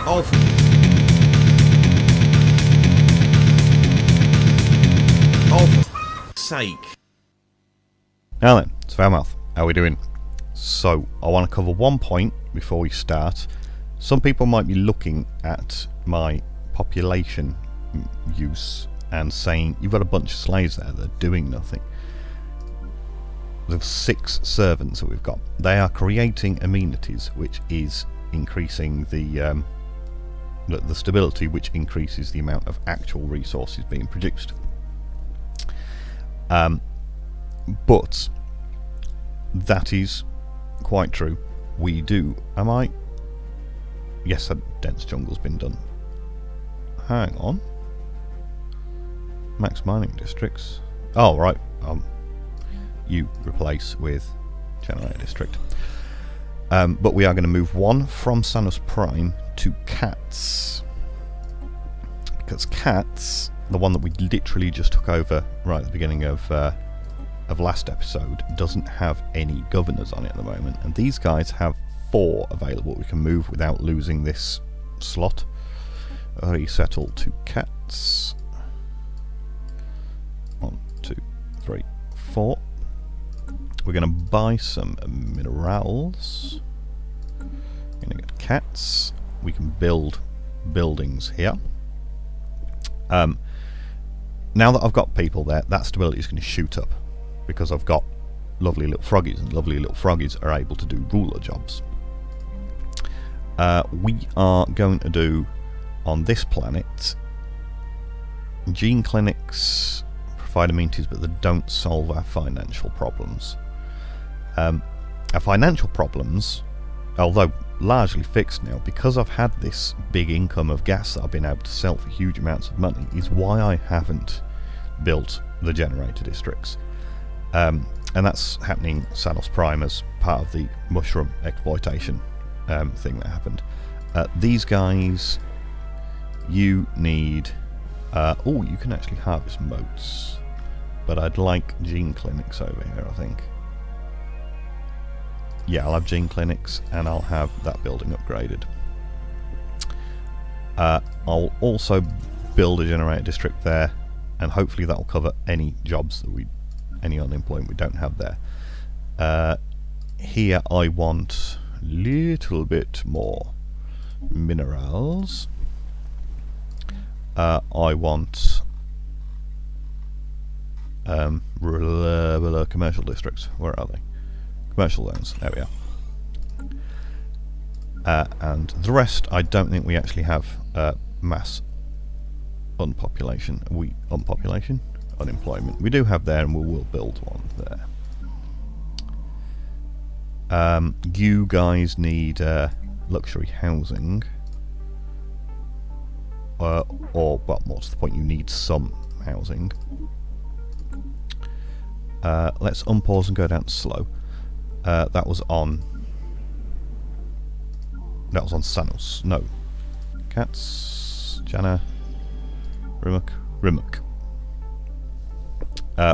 Oh, for sake. Now then, it's FowlMouth. How are we doing? So, I want to cover one point before we start. Some people might be looking at my population use and saying, you've got a bunch of slaves there that are doing nothing. There's 6 servants that we've got. They are creating amenities, which is increasing the stability, which increases the amount of actual resources being produced. But that is quite true. We do. Am I? Yes, a dense jungle's been done. Hang on. Max mining districts. Oh, right. You replace with generator district. But we are going to move one from Sanus Prime to Cats. Because Cats, the one that we literally just took over right at the beginning of last episode, doesn't have any governors on it at the moment. And these guys have 4 available. We can move without losing this slot. Resettle to Cats. 1, 2, 3, 4. We're going to buy some minerals. We're going to get Cats. We can build buildings here. Now that I've got people there, that stability is going to shoot up because I've got lovely little froggies, and lovely little froggies are able to do ruler jobs. We are going to do on this planet gene clinics, provide amenities, but they don't solve our financial problems. Our financial problems, although largely fixed now, because I've had this big income of gas that I've been able to sell for huge amounts of money, is why I haven't built the generator districts. And that's happening Sanos Prime as part of the mushroom exploitation thing that happened. These guys, you need... oh, you can actually harvest moats. But I'd like gene clinics over here, I think. Yeah, I'll have gene clinics and I'll have that building upgraded. I'll also build a generator district there, and hopefully that will cover any jobs that any unemployment we don't have there. Here I want a little bit more minerals. I want commercial districts. Where are they? Commercial zones. There we are. And the rest, I don't think we actually have mass unpopulation. Unemployment. We do have there, and we will build one there. You guys need luxury housing. Or, well, what's the point? You need some housing. Let's unpause and go down slow. That was on Sanos. No. Cats. Jana. Rimuk.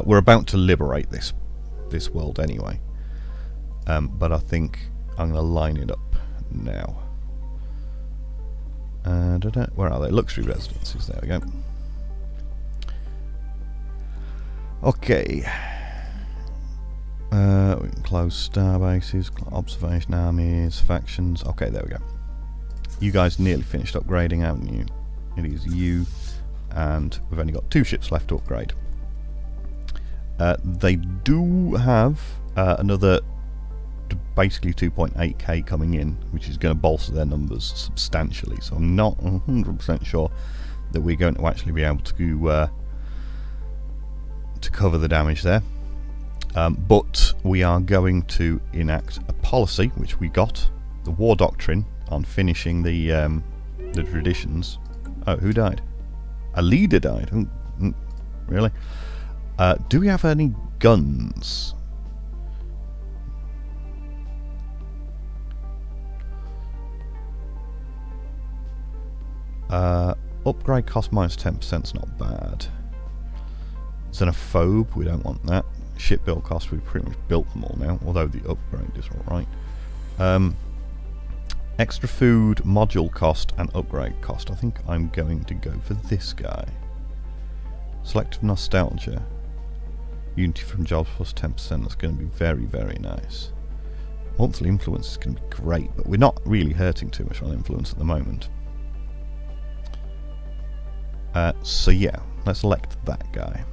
We're about to liberate this world anyway. But I think I'm going to line it up now. Where are they? Luxury residences. There we go. Okay. We can close star bases, observation armies, factions. Okay, there we go. You guys nearly finished upgrading, haven't you? It is you, and we've only got 2 ships left to upgrade. They do have another basically 2.8k coming in, which is going to bolster their numbers substantially. So I'm not 100% sure that we're going to actually be able to cover the damage there. But we are going to enact a policy, which we got, the war doctrine, on finishing the traditions. Oh, who died? A leader died. Really? Do we have any guns? Upgrade cost minus 10% is not bad. Xenophobe, we don't want that. Ship build cost, we've pretty much built them all now, although the upgrade is alright. Extra food, module cost, and upgrade cost. I think I'm going to go for this guy. Selective nostalgia. Unity from jobs plus 10%. That's going to be very, very nice. Monthly influence is going to be great, but we're not really hurting too much on influence at the moment. So yeah, let's elect that guy.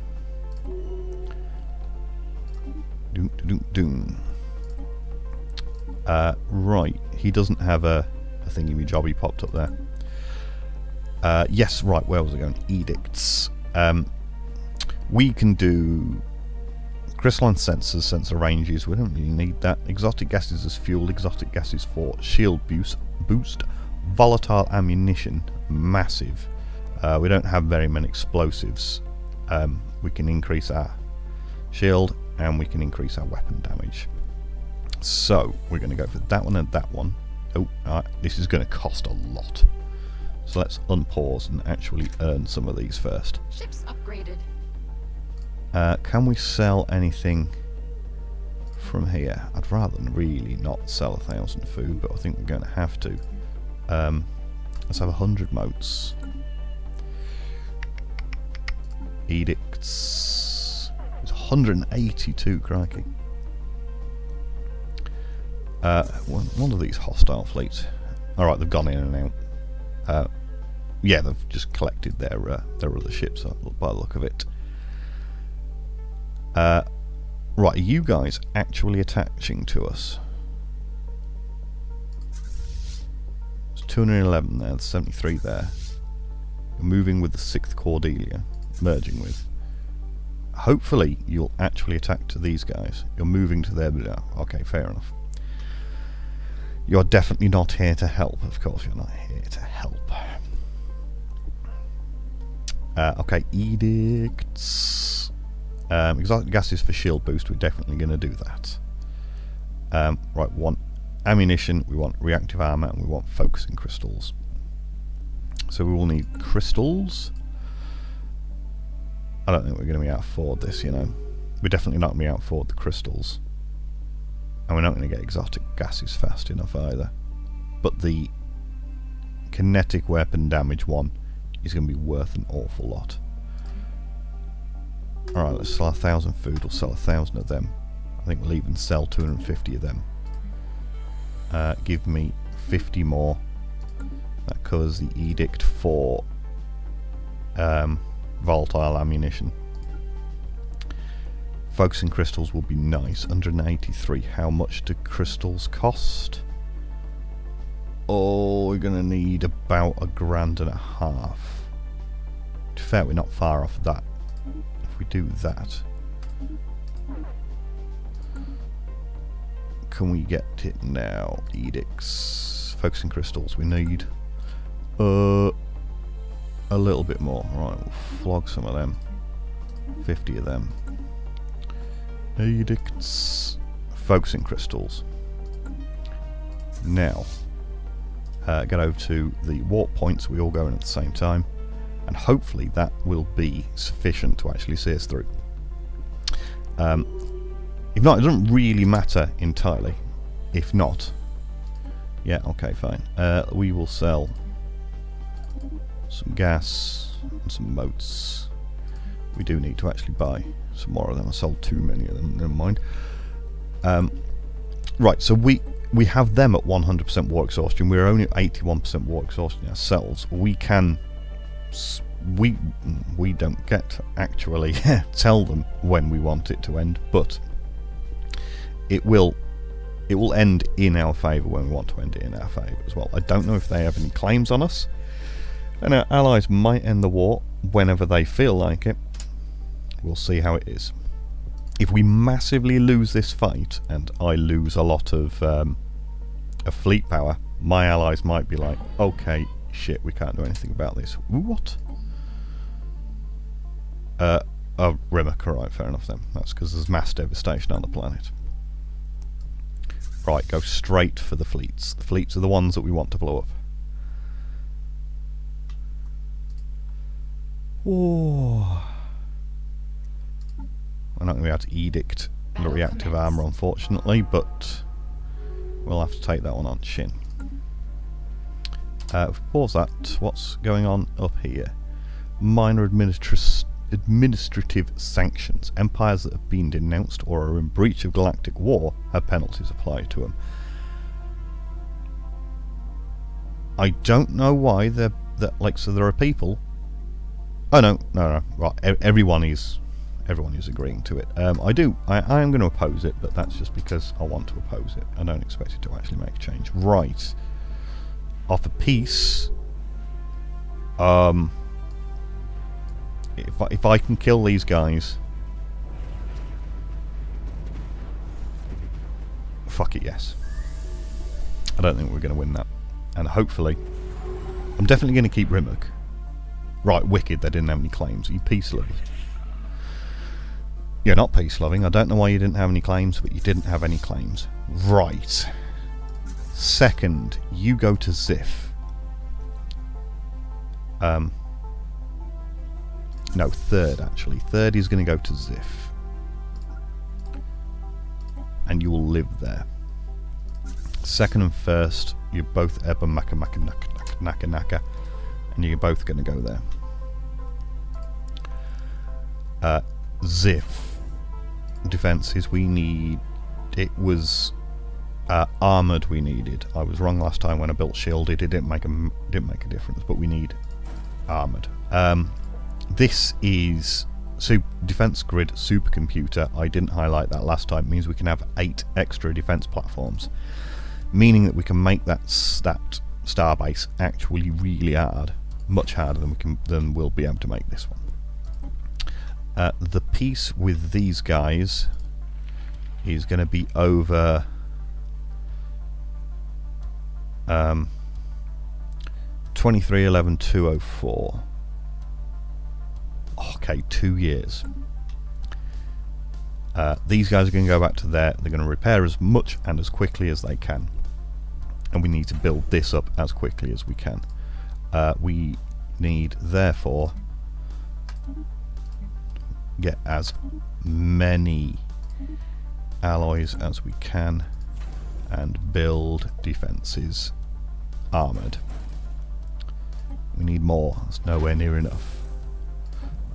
Doom, doom, doom. Right, he doesn't have a thingy-me-jobby popped up there. Yes, right, where was I going? Edicts. We can do crystalline sensors, sensor ranges, we don't really need that. Exotic gases as fuel, exotic gases for shield boost, volatile ammunition, massive. We don't have very many explosives. We can increase our shield and we can increase our weapon damage. So we're going to go for that one and that one. Oh, this is going to cost a lot. So let's unpause and actually earn some of these first. Ships upgraded. Can we sell anything from here? I'd rather really not sell 1,000 food, but I think we're going to have to. Let's have 100 motes. Edicts. It's 182, crikey. One of these hostile fleets. Alright, they've gone in and out. Yeah, they've just collected their other ships by the look of it. Right, are you guys actually attaching to us? There's 211 there, there's 73 there. You're moving with the 6th Cordelia, merging with. Hopefully you'll actually attack to these guys. You're moving to their... Okay, fair enough. You're definitely not here to help. Of course you're not here to help. Okay, edicts. Exotic gases for shield boost. We're definitely going to do that. Right, we want ammunition, we want reactive armor, and we want focusing crystals. So we will need crystals. I don't think we're going to be able to afford this, you know. We're definitely not going to be able to afford the crystals. And we're not going to get exotic gases fast enough either. But the kinetic weapon damage one is going to be worth an awful lot. Alright, let's sell 1,000 food. We'll sell 1,000 of them. I think we'll even sell 250 of them. Give me 50 more. That covers the edict for volatile ammunition. Focusing crystals will be nice. 183. How much do crystals cost? Oh, we're going to need about $1,500. To be fair, we're not far off that. If we do that, can we get it now? Edicts. Focusing crystals. We need a little bit more. Right, we'll flog some of them. 50 of them. Edicts. Focusing crystals. Now, get over to the warp points. We all go in at the same time, and hopefully that will be sufficient to actually see us through. If not, it doesn't really matter entirely. If not, yeah, okay, fine. We will sell some gas and some motes. We do need to actually buy some more of them. I sold too many of them, never mind. Right, so we have them at 100% war exhaustion. We're only at 81% war exhaustion ourselves. We can... We don't get to actually tell them when we want it to end, but it will end in our favour when we want to end it in our favour as well. I don't know if they have any claims on us, and our allies might end the war whenever they feel like it. We'll see how it is. If we massively lose this fight and I lose a lot of fleet power, my allies might be like, okay, shit, we can't do anything about this. What? Oh, Rimmock, right, fair enough then. That's because there's mass devastation on the planet. Right, go straight for the fleets. The fleets are the ones that we want to blow up. Oh. We're not going to be able to edict the reactive armour, unfortunately, but we'll have to take that one on chin. Pause that. What's going on up here? Minor administrative sanctions. Empires that have been denounced or are in breach of galactic war have penalties applied to them. I don't know why they're like. So there are people. Oh no. Right, everyone is agreeing to it. I am going to oppose it, but that's just because I want to oppose it. I don't expect it to actually make a change. Right. Offer peace. If I can kill these guys, fuck it, yes. I don't think we're going to win that, and hopefully, I'm definitely going to keep Rimuk. Right, wicked. They didn't have any claims. Are you peace lovers? You're not peace loving. I don't know why you didn't have any claims, but you didn't have any claims. Right. Second, you go to Zif. No, third actually. Third is going to go to Zif. And you will live there. Second and first, you're both Ebba Maka Naka. And you're both going to go there. Zif. Defences we need. It was armoured we needed. I was wrong last time when I built shielded. It didn't make a difference, but we need armoured. This is defence grid supercomputer. I didn't highlight that last time. It means we can have 8 extra defence platforms, meaning that we can make that starbase actually really hard, much harder than we'll be able to make this one. The piece with these guys is going to be over 2311-204. Okay, 2 years. These guys are going to go back to there. They're going to repair as much and as quickly as they can, and we need to build this up as quickly as we can. We need, therefore, get as many alloys as we can and build defences armoured. We need more. That's nowhere near enough.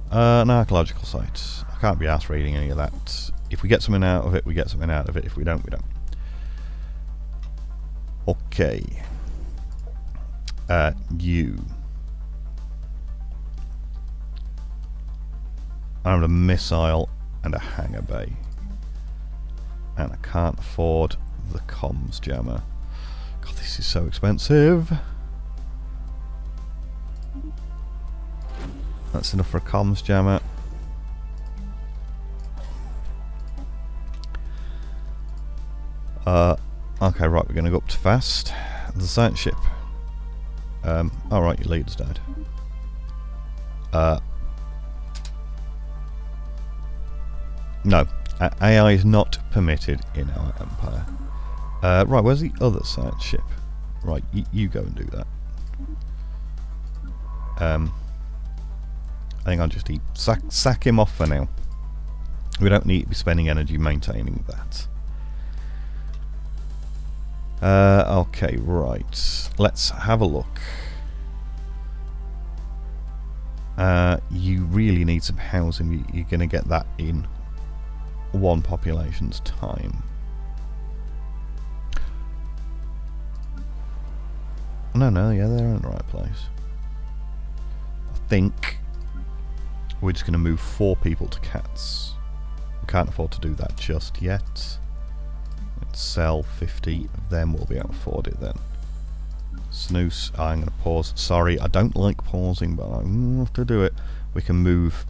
An archaeological site. I can't be arsed reading any of that. If we get something out of it, we get something out of it. If we don't, we don't. Okay. You. I have a missile and a hangar bay. And I can't afford the comms jammer. God, this is so expensive. That's enough for a comms jammer. Okay, right, we're going to go up to fast. The science ship. Alright, your leader's died. No, AI is not permitted in our empire. Right, where's the other science ship? Right, you go and do that. I think I'll just sack him off for now. We don't need to be spending energy maintaining that. Okay, right. Let's have a look. You really need some housing. You're going to get that in one population's time. No, yeah, they're in the right place. I think we're just going to move 4 people to cats. We can't afford to do that just yet. Let's sell 50 of them, we'll be able to afford it then. Snooze, I'm going to pause. Sorry, I don't like pausing, but I have to do it. We can move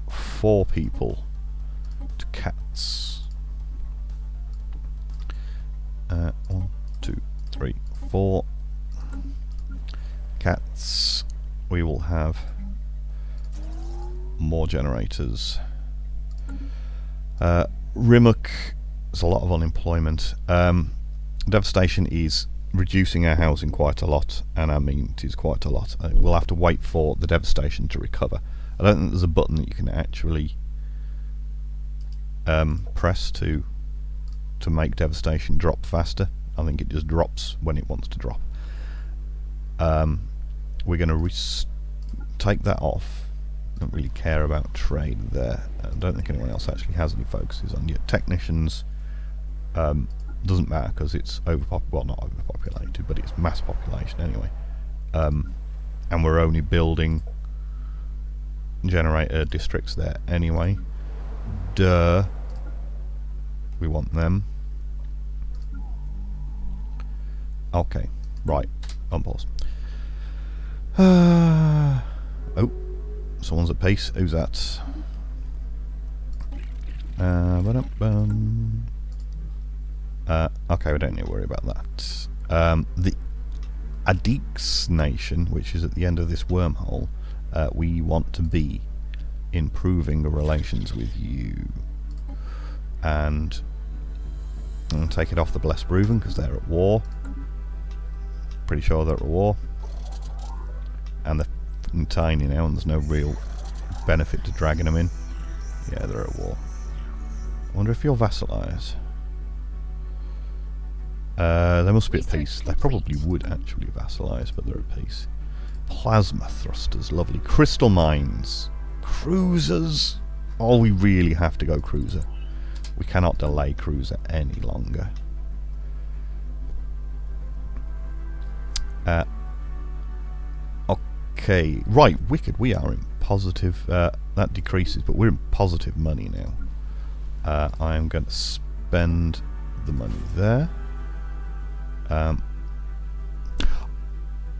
4 people to cats. 1, 2, 3, 4. Cats. We will have more generators. Rimuk, there's a lot of unemployment. Devastation is reducing our housing quite a lot, and our amenities quite a lot. We'll have to wait for the devastation to recover. I don't think there's a button that you can actually press to make devastation drop faster. I think it just drops when it wants to drop. we're going to take that off. Don't really care about trade there. I don't think anyone else actually has any focuses on yet. Technicians doesn't matter because it's well, not overpopulated, but it's mass population anyway. And we're only building generator districts there anyway. Duh. We want them. Okay, right. On pause. Oh, someone's at peace. Who's that? Okay, we don't need to worry about that. The Adix nation, which is at the end of this wormhole, we want to be improving the relations with you. And I'm going to take it off the Blessed Bruven because they're at war. Pretty sure they're at war. And they're f***ing tiny now and there's no real benefit to dragging them in. Yeah, they're at war. I wonder if you're vassalised. They must be at peace. They probably would actually vassalize, but they're at peace. Plasma thrusters, lovely. Crystal mines. Cruisers. Oh, we really have to go cruiser. We cannot delay cruiser any longer. Okay, right, wicked. We are in positive. That decreases, but we're in positive money now. I am going to spend the money there.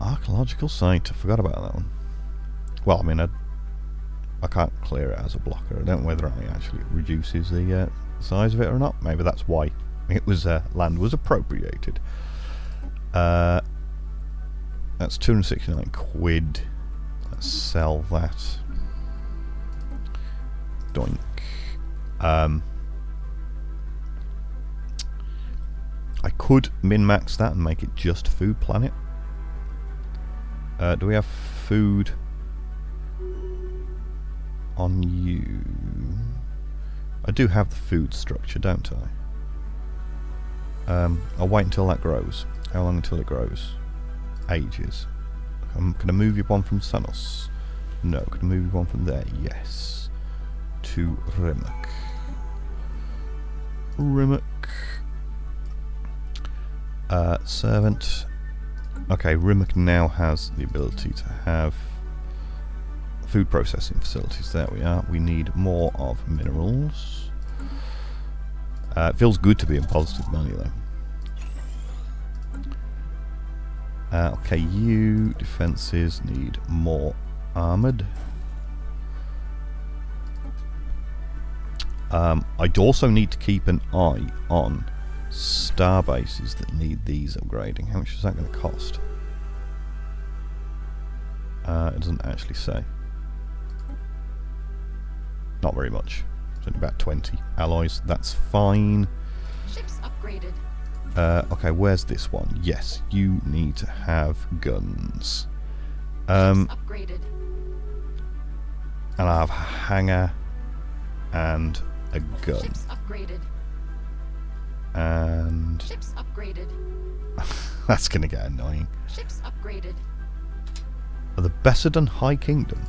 Archaeological site. I forgot about that one. Well, I mean, I can't clear it as a blocker. I don't know whether it actually reduces the size of it or not. Maybe that's why it was land was appropriated. That's 269 quid. Let's sell that. Doink. I could min-max that and make it just food planet. Do we have food on you? I do have the food structure, don't I? I'll wait until that grows. How long until it grows? Ages. Can I move you one from Sanos? No. Can I move you one from there? Yes. To Rimac. Servant. Okay, Rimac now has the ability to have food processing facilities. There we are. We need more of minerals. It feels good to be in positive money though. Okay, you defences need more armoured. I'd also need to keep an eye on star bases that need these upgrading. How much is that going to cost? It doesn't actually say. Not very much. It's only about 20 alloys. That's fine. Ships upgraded. Okay, where's this one? Yes, you need to have guns. Ships upgraded. And I have a hangar and a gun. Ships upgraded. And ships upgraded. That's gonna get annoying. Ships upgraded. The Bessedon High Kingdom.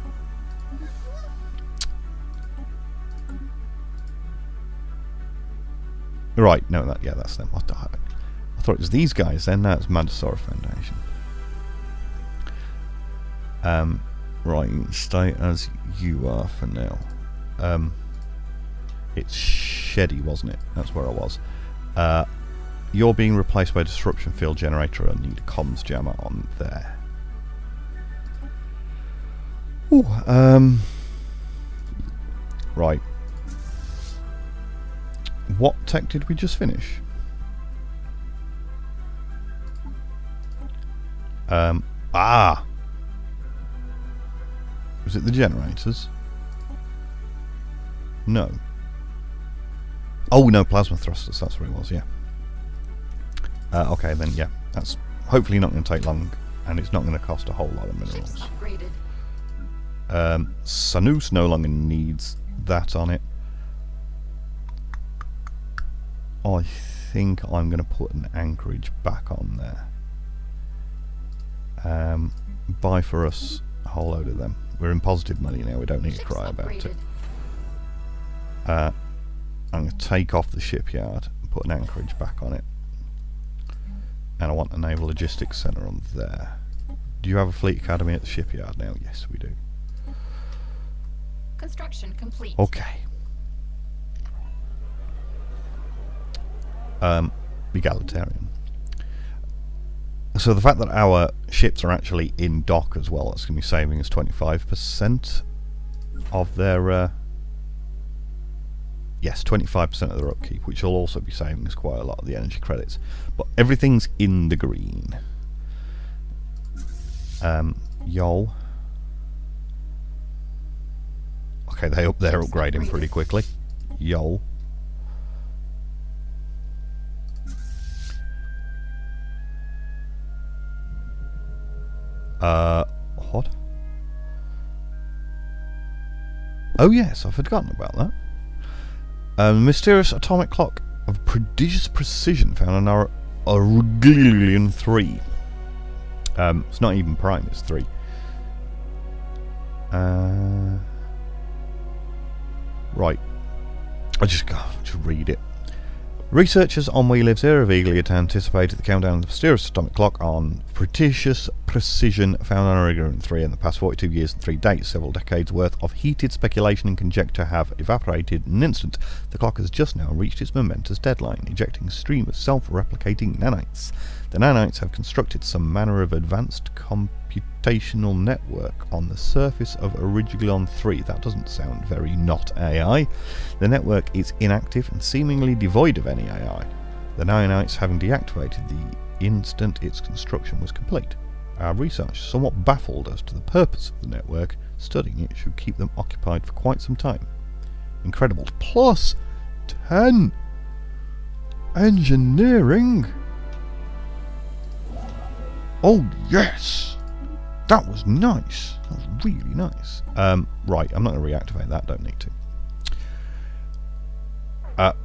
Right, no, that's them. I thought it was these guys then. Now it's Mandasora Foundation. Right, stay as you are for now. It's Sheddy, wasn't it? That's where I was. You're being replaced by a disruption field generator. I need a comms jammer on there. Ooh, right. What tech did we just finish? Was it the generators? No. Oh no, plasma thrusters, that's what it was, yeah. Okay then, yeah, that's hopefully not going to take long, and it's not going to cost a whole lot of minerals. Sanus no longer needs that on it. I think I'm going to put an anchorage back on there. Buy for us a whole load of them. We're in positive money now, we don't need to Ships cry about it. upgraded. I'm going to take off the shipyard and put an anchorage back on it. And I want a naval logistics centre on there. Do you have a fleet academy at the shipyard now? Yes, we do. Construction complete. Okay. Egalitarian. So the fact that our ships are actually in dock as well, that's going to be saving us 25% of their... yes, 25% of their upkeep, which will also be saving us quite a lot of the energy credits. But everything's in the green. Yol. Okay, they're upgrading pretty quickly. Yol. What? Oh yes, I've forgotten about that. Mysterious atomic clock of prodigious precision found on our Orion 3. It's not even prime, it's 3. Right. I just read it. Researchers on We Live Here have eagerly anticipated the countdown of the mysterious atomic clock on prodigious precision found on Orion 3 in the past 42 years and 3 days. Several decades worth of heated speculation and conjecture have evaporated in an instant. The clock has just now reached its momentous deadline, ejecting a stream of self-replicating nanites. The nanites have constructed some manner of advanced computational network on the surface of Orion 3. That doesn't sound very not AI. The network is inactive and seemingly devoid of any AI. The nanites having deactivated the instant its construction was complete. Our research somewhat baffled as to the purpose of the network. Studying it should keep them occupied for quite some time. Incredible. Plus 10 engineering. Oh yes, that was nice. That was really nice. Right, I'm not going to reactivate that. Don't need to.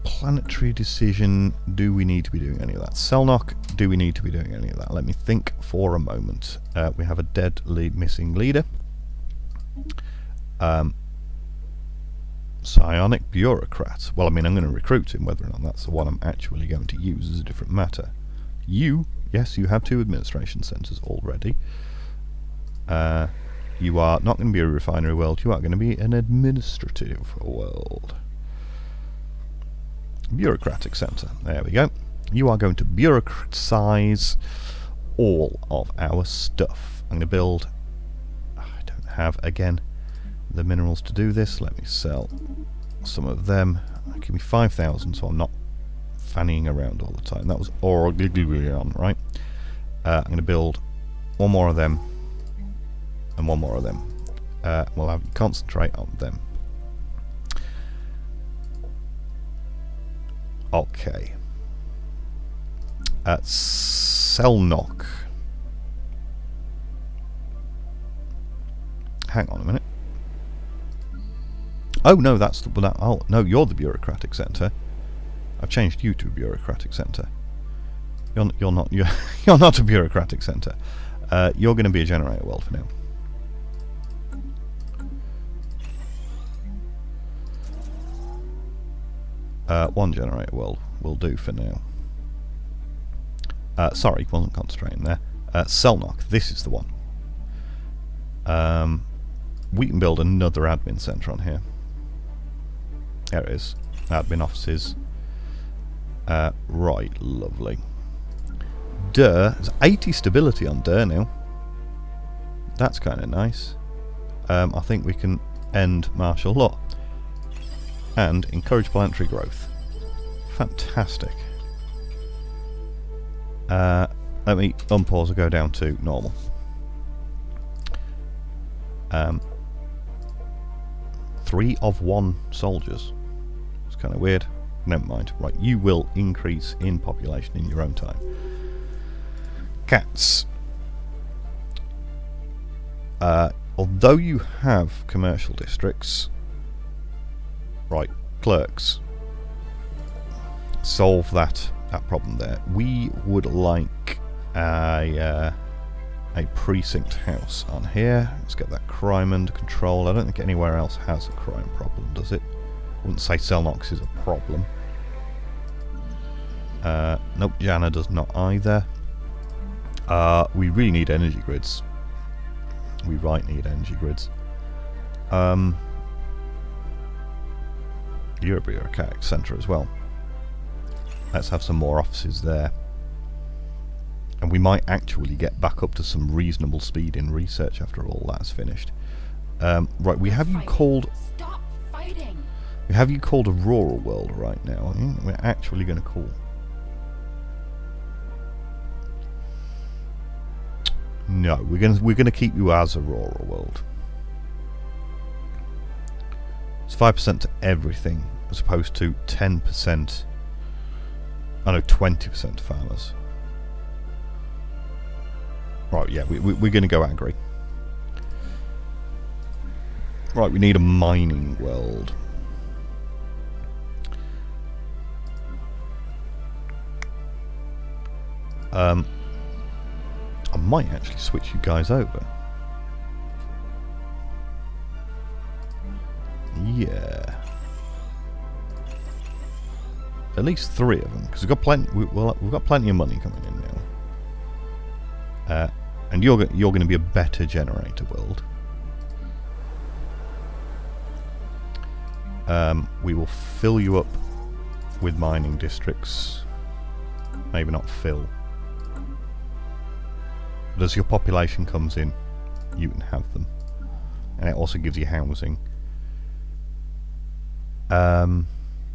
Planetary decision. Do we need to be doing any of that? Cell knock. Do we need to be doing any of that? Let me think for a moment. We have a dead missing leader. Psionic bureaucrat. Well, I mean, I'm going to recruit him. Whether or not that's the one I'm actually going to use is a different matter. You. Yes, you have 2 administration centres already. You are not going to be a refinery world, you are going to be an administrative world. Bureaucratic centre, there we go. You are going to bureaucratise all of our stuff. I'm going to build... I don't have, again, the minerals to do this. Let me sell some of them. Give me 5,000 so I'm not fannying around all the time. That was Orion, right? I'm going to build one more of them and one more of them. We'll have you concentrate on them. Okay. Cell knock. Hang on a minute. Oh no, that's the... oh no, you're the bureaucratic centre. I've changed you to a bureaucratic centre. You're not you're not a bureaucratic centre. You're going to be a generator world for now. One generator world will do for now. Sorry, wasn't concentrating there. Cell knock. This is the one. We can build another admin centre on here. There it is. Admin offices. Right, lovely. There's 80 stability on Dur now. That's kind of nice. I think we can end martial law and encourage planetary growth. Fantastic. Let me unpause and go down to normal. 3 of 1 soldiers. It's kind of weird. Never mind. Right, you will increase in population in your own time. Cats. Although you have commercial districts, right, clerks, solve that problem there. We would like a a precinct house on here. Let's get that crime under control. I don't think anywhere else has a crime problem, does it? I wouldn't say Selnox is a problem. Nope, Jana does not either. We really need energy grids. We need energy grids. You're a bureaucratic centre as well. Let's have some more offices there. And we might actually get back up to some reasonable speed in research after all that's finished. Right, we have you called... Stop fighting! We have you called a rural world right now. I think we're actually going to call... No, we're gonna keep you as a rural world. It's 5% to everything, as opposed to 10%. I know 20% to farmers. Right, yeah, we're gonna go agri. Right, we need a mining world. I might actually switch you guys over. Yeah. At least 3 of them, because we've got plenty. We've got plenty of money coming in now. And you're going to be a better generator world. We will fill you up with mining districts. Maybe not fill. But as your population comes in, you can have them. And it also gives you housing.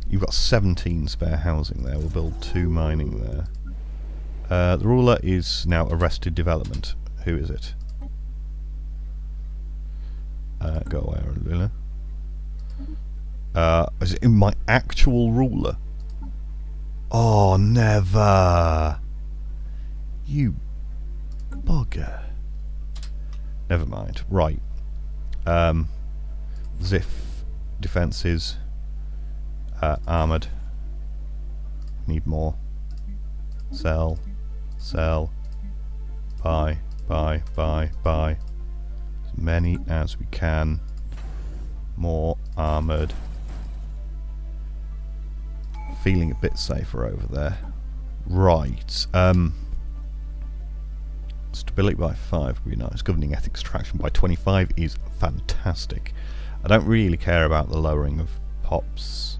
You've got 17 spare housing there. We'll build 2 mining there. The ruler is now arrested development. Who is it? Go away, ruler. Is it in my actual ruler? Oh, never! You bugger. Never mind. Right. Ziff. Defences. Armoured. Need more. Sell. Sell. Buy. Buy. Buy. Buy. As many as we can. More armoured. Feeling a bit safer over there. Right. Stability by 5 would be nice. Governing ethics traction by 25 is fantastic. I don't really care about the lowering of pops.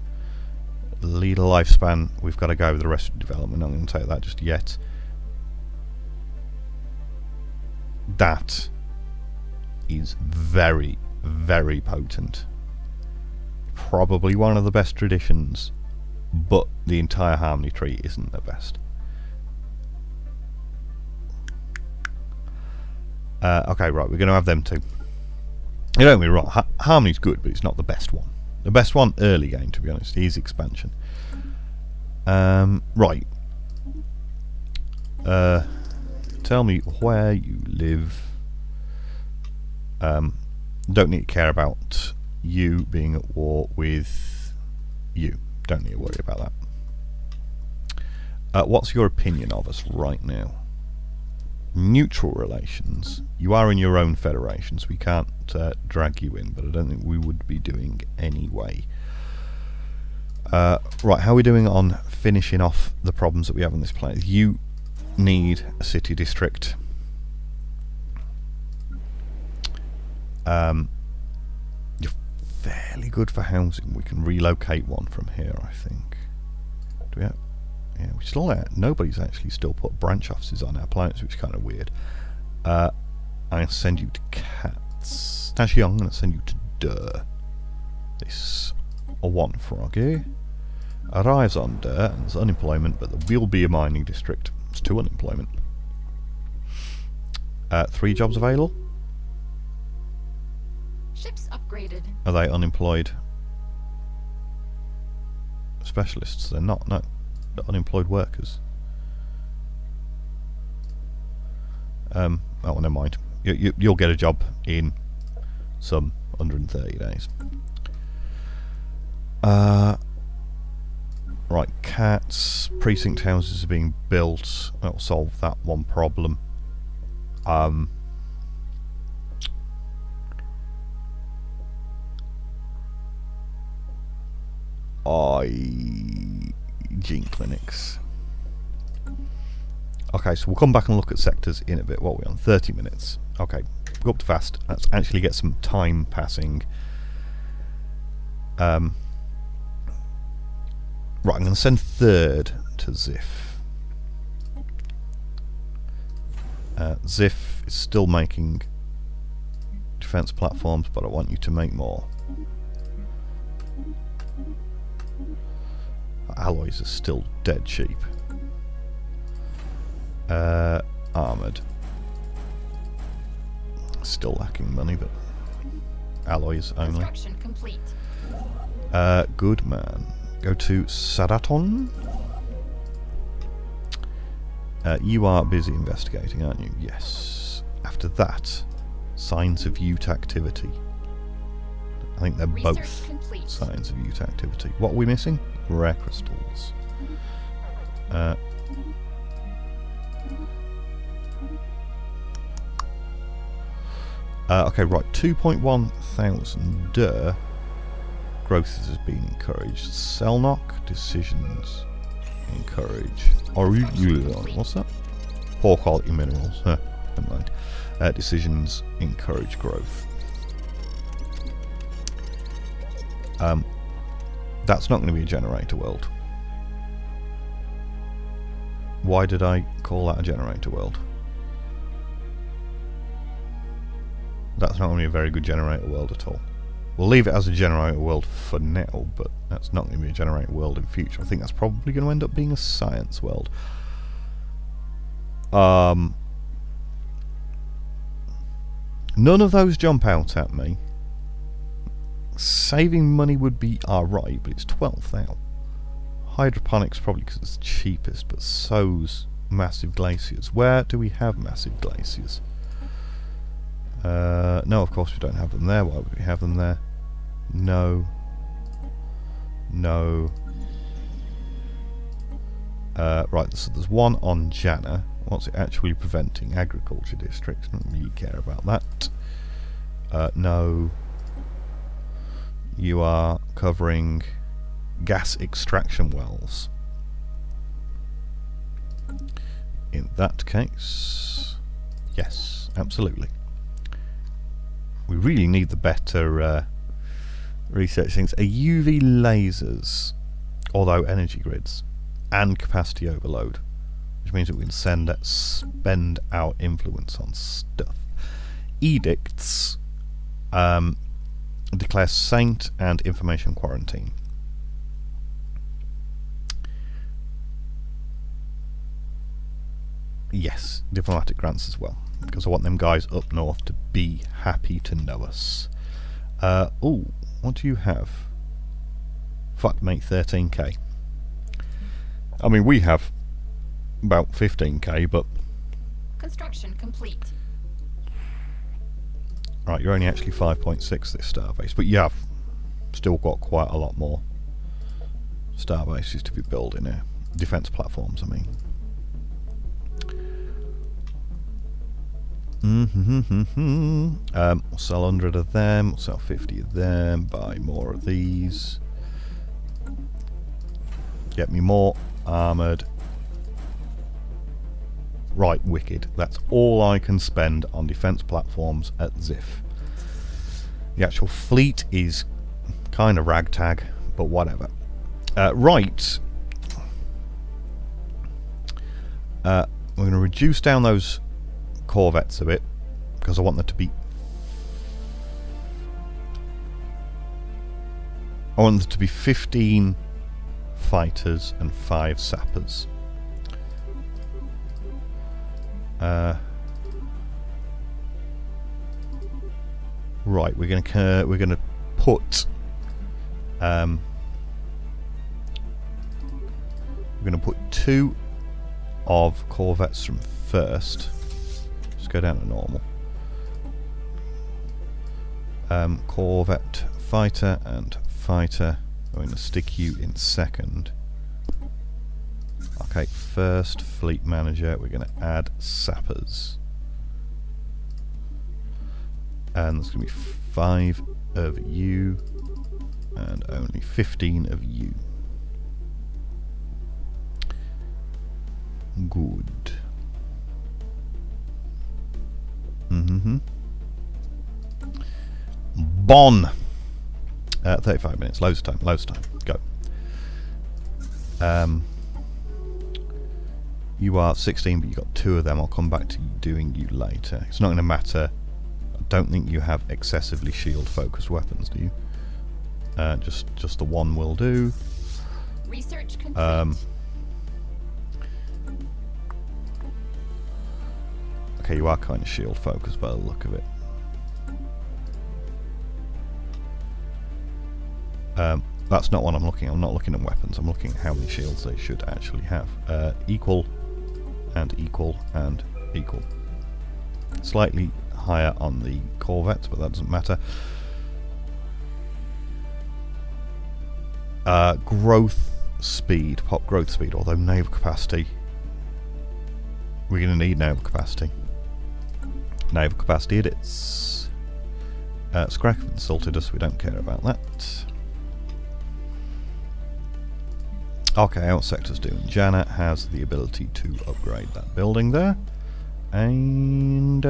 Leader lifespan, we've got to go with the rest of the development. I'm going to take that just yet. That is very, very potent. Probably one of the best traditions, but the entire harmony tree isn't the best. Okay, right, we're going to have them too. You don't get me wrong, harmony's good, but it's not the best one. The best one early game, to be honest, is expansion. Right. Tell me where you live. Don't need to care about you being at war with you. Don't need to worry about that. What's your opinion of us right now? Neutral relations. You are in your own federations. We can't drag you in, but I don't think we would be doing anyway. Right, how are we doing on finishing off the problems that we have on this planet? You need a city district. You're fairly good for housing. We can relocate one from here, I think. Do we have? Yeah, we still have, nobody's actually still put branch offices on our planets, which is kind of weird. I'm going to send you to Cats. Actually, I'm going to send you to Durr. This one froggy arrives on Durr, and there's unemployment, but there will be a mining district. It's 2 unemployment. 3 jobs available. Ships upgraded. Are they unemployed specialists? They're not, no. They're unemployed workers. Oh, never mind. You'll get a job in some 130 days. Right, Cats. Precinct houses are being built. That'll solve that one problem. Gene clinics. Okay, so we'll come back and look at sectors in a bit. What are we on? 30 minutes. Okay, go up to fast. Let's actually get some time passing. Right, I'm going to send third to Ziff. Ziff is still making defense platforms, but I want you to make more. Alloys are still dead cheap. Armoured. Still lacking money, but alloys only. Construction complete. Good man. Go to Sadaton. You are busy investigating, aren't you? Yes. After that, signs of Ute activity. I think they're both complete. signs of Ute activity. What are we missing? Rare crystals. Okay, right. 2.1 thousand. Growth has been encouraged. Cell knock. Decisions encourage. What's that? Poor quality minerals. Never mind. Decisions encourage growth. That's not going to be a generator world. Why did I call that a generator world? That's not going to be a very good generator world at all. We'll leave it as a generator world for now, but that's not going to be a generator world in future. I think that's probably going to end up being a science world. None of those jump out at me. Saving money would be alright, but it's 12 now. Hydroponics probably because it's the cheapest, but so's massive glaciers. Where do we have massive glaciers? No, of course we don't have them there. Why would we have them there? No. No. Right, so there's one on Jana. What's it actually preventing? Agriculture districts. Don't really care about that. No. You are covering gas extraction wells. In that case, yes, absolutely. We really need the better research things. UV lasers, although energy grids, and capacity overload, which means that we can spend our influence on stuff. Edicts, declare saint and information quarantine. Yes, diplomatic grants as well, because I want them guys up north to be happy to know us. Oh, what do you have? Fuck mate, 13k. I mean, we have about 15k, but... Construction complete. Right, you're only actually 5.6 this starbase, but you have still got quite a lot more starbases to be building here. Defence platforms, I mean. We'll sell 100 of them, we'll sell 50 of them, buy more of these. Get me more armoured. Right, wicked. That's all I can spend on defence platforms at Ziff. The actual fleet is kind of ragtag, but whatever. Right. We're going to reduce down those corvettes a bit, because I want them to be... I want there to be 15 fighters and 5 sappers. Right, we're gonna put we're gonna put 2 of corvettes from first. Just go down to normal. Corvette fighter and fighter. I'm gonna stick you in second. Okay, first fleet manager. We're gonna add sappers. And there's going to be 5 of you and only 15 of you. Good. Bon. 35 minutes. Loads of time. Loads of time. Go. You are 16, but you got 2 of them. I'll come back to doing you later. It's not going to matter. I don't think you have excessively shield-focused weapons, do you? Just the one will do. Research complete. Okay, you are kind of shield-focused by the look of it. That's not what I'm looking at. I'm not looking at weapons. I'm looking at how many shields they should actually have. Equal, and equal, and equal. Slightly higher on the corvettes, but that doesn't matter. Growth speed, pop growth speed, although naval capacity. We're going to need naval capacity. Naval capacity it is. Scrap have insulted us, we don't care about that. Okay, our sector's doing. Janet has the ability to upgrade that building there. And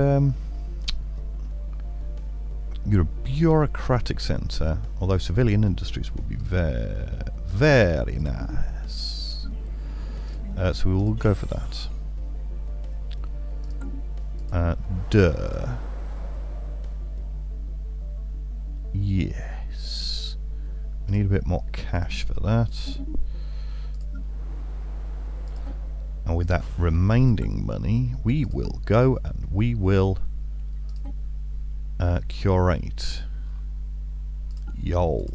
you're a bureaucratic centre, although civilian industries will be very, very nice. So we will go for that. Yes. We need a bit more cash for that. And with that remaining money, we will go and we will curate. Yo.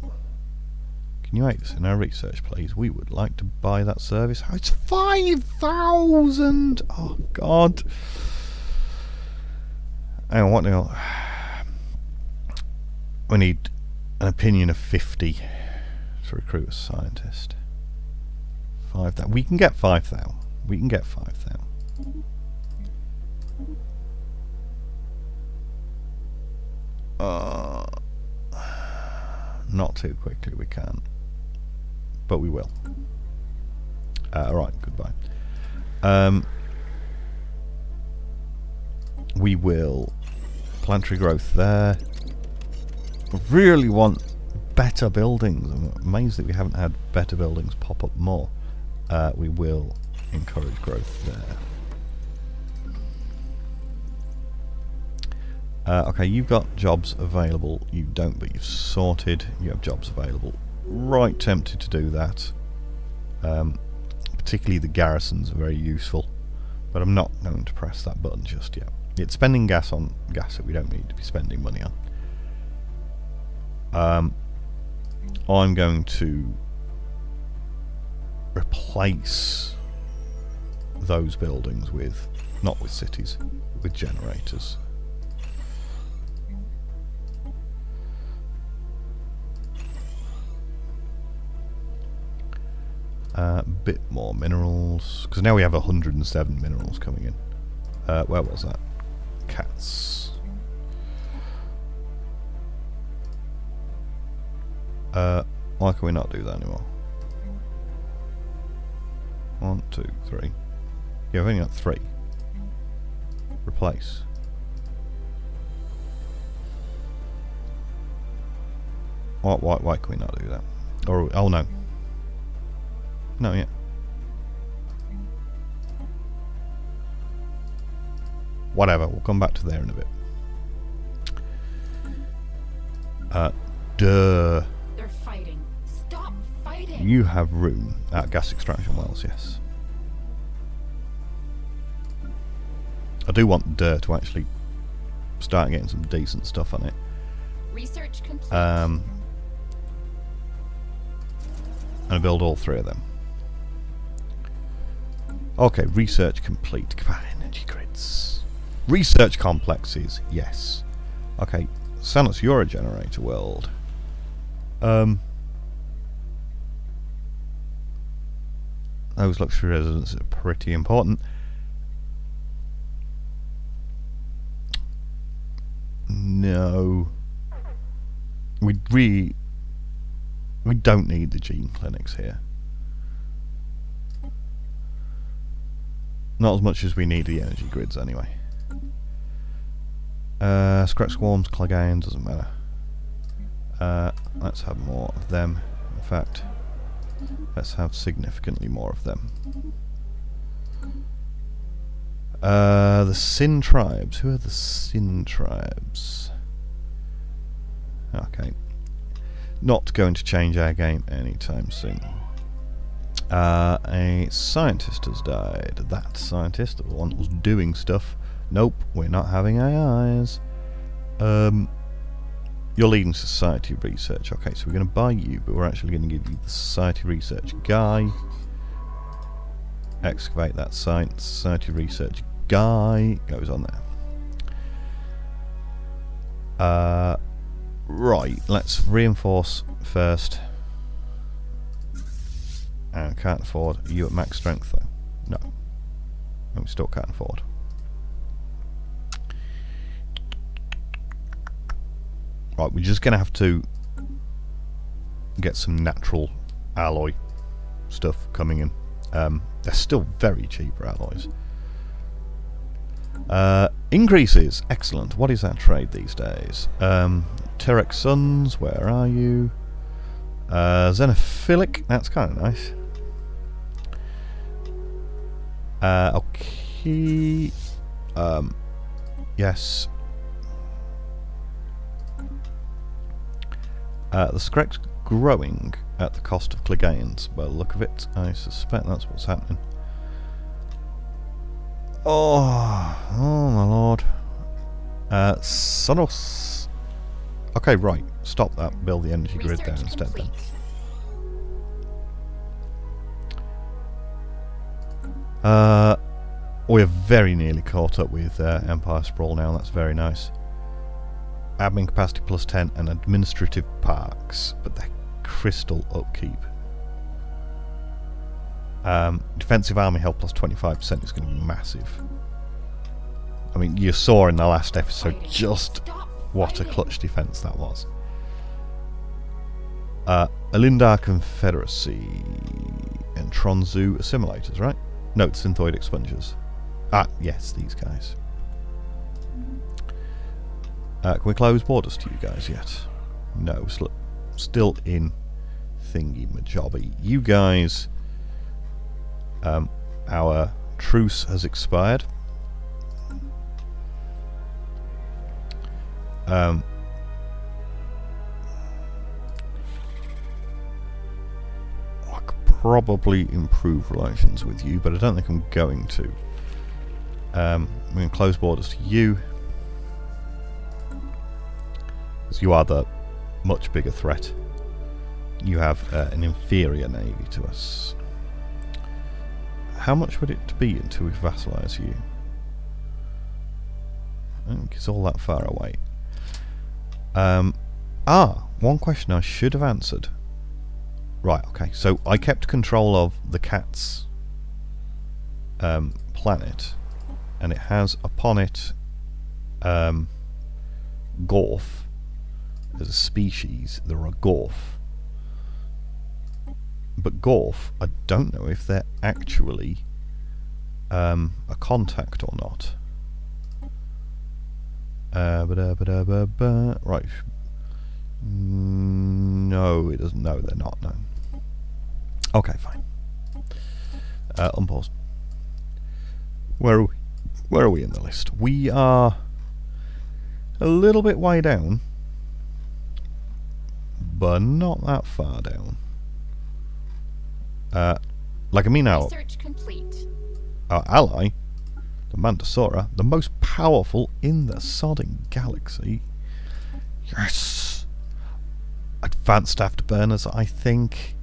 Can you make this in our research, please? We would like to buy that service. Oh, it's 5,000! Oh, God. Hang on, what now? We need an opinion of 50 to recruit a scientist. 5,000. We can get 5,000. We can get 5,000. Not too quickly, we can't. But we will. Alright, goodbye. We will planetary growth there. We really want better buildings. I'm amazed that we haven't had better buildings pop up more. We will encourage growth there. Okay, you've got jobs available. You don't, but you've sorted. You have jobs available. Right, tempted to do that. Particularly the garrisons are very useful, but I'm not going to press that button just yet. It's spending gas on gas that we don't need to be spending money on. I'm going to replace those buildings with, not with cities, with generators. A bit more minerals, because now we have 107 minerals coming in. Where was that? Cats. Why can we not do that anymore? 1, 2, 3. Yeah, we've only got 3. Replace. Why can we not do that? Or oh no. No, yeah. Whatever, we'll come back to there in a bit. They're fighting. Stop fighting. You have room at gas extraction wells, yes. I do want to actually start getting some decent stuff on it. Research complete. And I build all 3 of them. Okay, research complete. Come on, energy grids. Research complexes, yes. Okay, Sanus, you're a generator world. Those luxury residences are pretty important. no. We don't need the gene clinics here. Not as much as we need the energy grids anyway. Scratch swarms, Clegane, doesn't matter. Let's have more of them. In fact, let's have significantly more of them. The Sin tribes. Who are the Sin tribes? Okay. Not going to change our game anytime soon. A scientist has died. That scientist, the one that was doing stuff. Nope, we're not having AIs. You're leading society research. Okay, so we're going to buy you, but we're actually going to give you the society research guy. Excavate that site. Society research guy goes on there. Right, let's reinforce first. And can't afford you at max strength though. No, we still can't afford. Right, we're just gonna have to get some natural alloy stuff coming in. They're still very cheaper alloys. Increases, excellent. What is that trade these days? Terex Suns, where are you? Xenophilic, that's kind of nice. Okay. Yes. The Skrek's growing at the cost of Clegane's. By the look of it, I suspect that's what's happening. Oh my lord. Sonos. Okay, right. Stop that. Build the energy grid down instead then. We're very nearly caught up with Empire Sprawl now. That's very nice. Admin capacity plus 10 and administrative parks, but they're crystal upkeep. Defensive army health plus 25% is going to be massive. I mean, you saw in the last episode just what a clutch defense that was. Alindar Confederacy and Tronzu assimilators, right? No, synthoid expungers. Ah, yes, these guys. Can we close borders to you guys yet? No, still in thingy majobby. You guys, our truce has expired. I could probably improve relations with you, but I don't think I'm going to. We're going to close borders to you, because you are the much bigger threat. You have an inferior navy to us. How much would it be until we vassalize you? I don't think it's all that far away. One question I should have answered. Right, okay, so I kept control of the cat's planet, and it has upon it Gorf. As a species, there are Gorf. But Gorf, I don't know if they're actually a contact or not. Right. No, it doesn't. No, they're not. No. Okay, fine. Unpause. Where are we in the list? We are a little bit way down, but not that far down. Like I mean, our ally, the Mandasora, the most powerful in the sodding galaxy. Yes! Advanced afterburners, I think.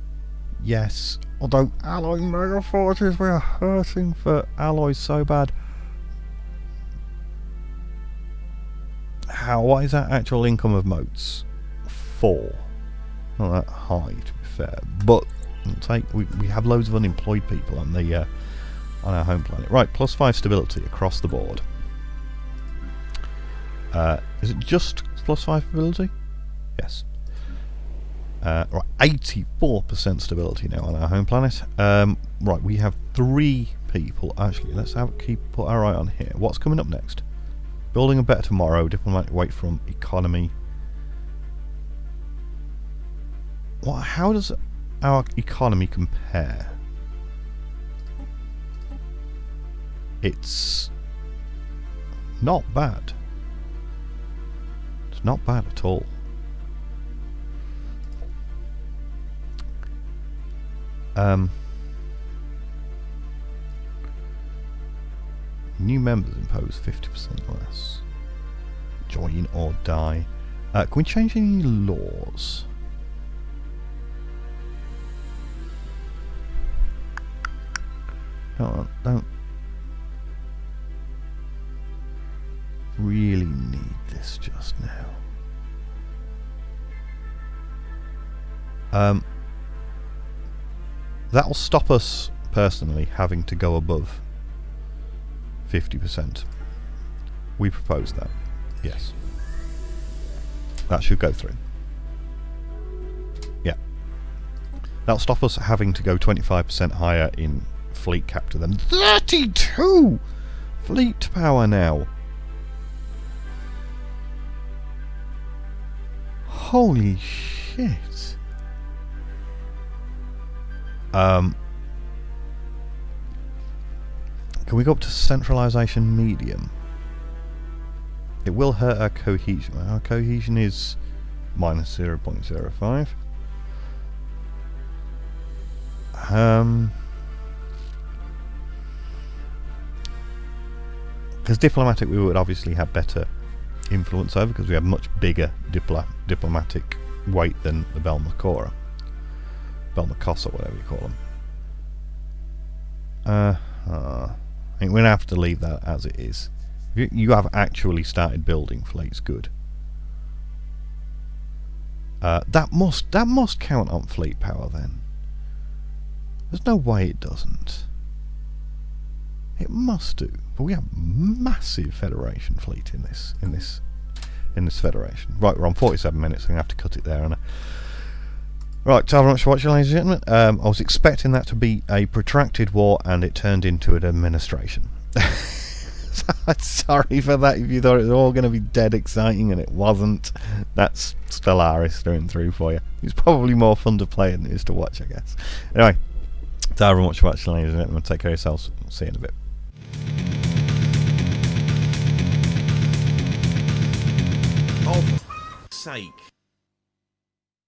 Yes. Although alloy mega forces, we are hurting for alloys so bad. What is that actual income of motes? 4. Not that high, to be fair. But we have loads of unemployed people on the on our home planet. Right, +5 stability across the board. Is it just +5 ability? Yes. Right, 84% stability now on our home planet. Right, we have 3 people. Actually, let's put our eye on here. What's coming up next? Building a better tomorrow. Diplomatic weight from economy. How does our economy compare? It's not bad. It's not bad at all. New members impose 50% less. Join or die. Can we change any laws? Don't really need this just now. That'll stop us personally having to go above 50%. We propose that. Yes. That should go through. Yeah. That'll stop us having to go 25% higher in fleet capture than 32 fleet power now. Holy shit. Can we go up to centralization medium? It will hurt our cohesion. Our cohesion is minus 0.05. Because diplomatic we would obviously have better influence over, because we have much bigger diplomatic weight than the Belmacora. Belmacosa, whatever you call them. I think we're going to have to leave that as it is. You have actually started building fleets, good. That must count on fleet power then. There's no way it doesn't. It must do. But we have massive Federation fleet in this Federation. Right, we're on 47 minutes. I'm gonna have to cut it there. Right, thank you very much for watching, ladies and gentlemen. I was expecting that to be a protracted war, and it turned into an administration. Sorry for that if you thought it was all going to be dead exciting, and it wasn't. That's Stellaris through and through for you. It's probably more fun to play than it is to watch, I guess. Anyway, thank you very much for watching, ladies and gentlemen. Take care of yourselves. See you in a bit. Oh, for sake.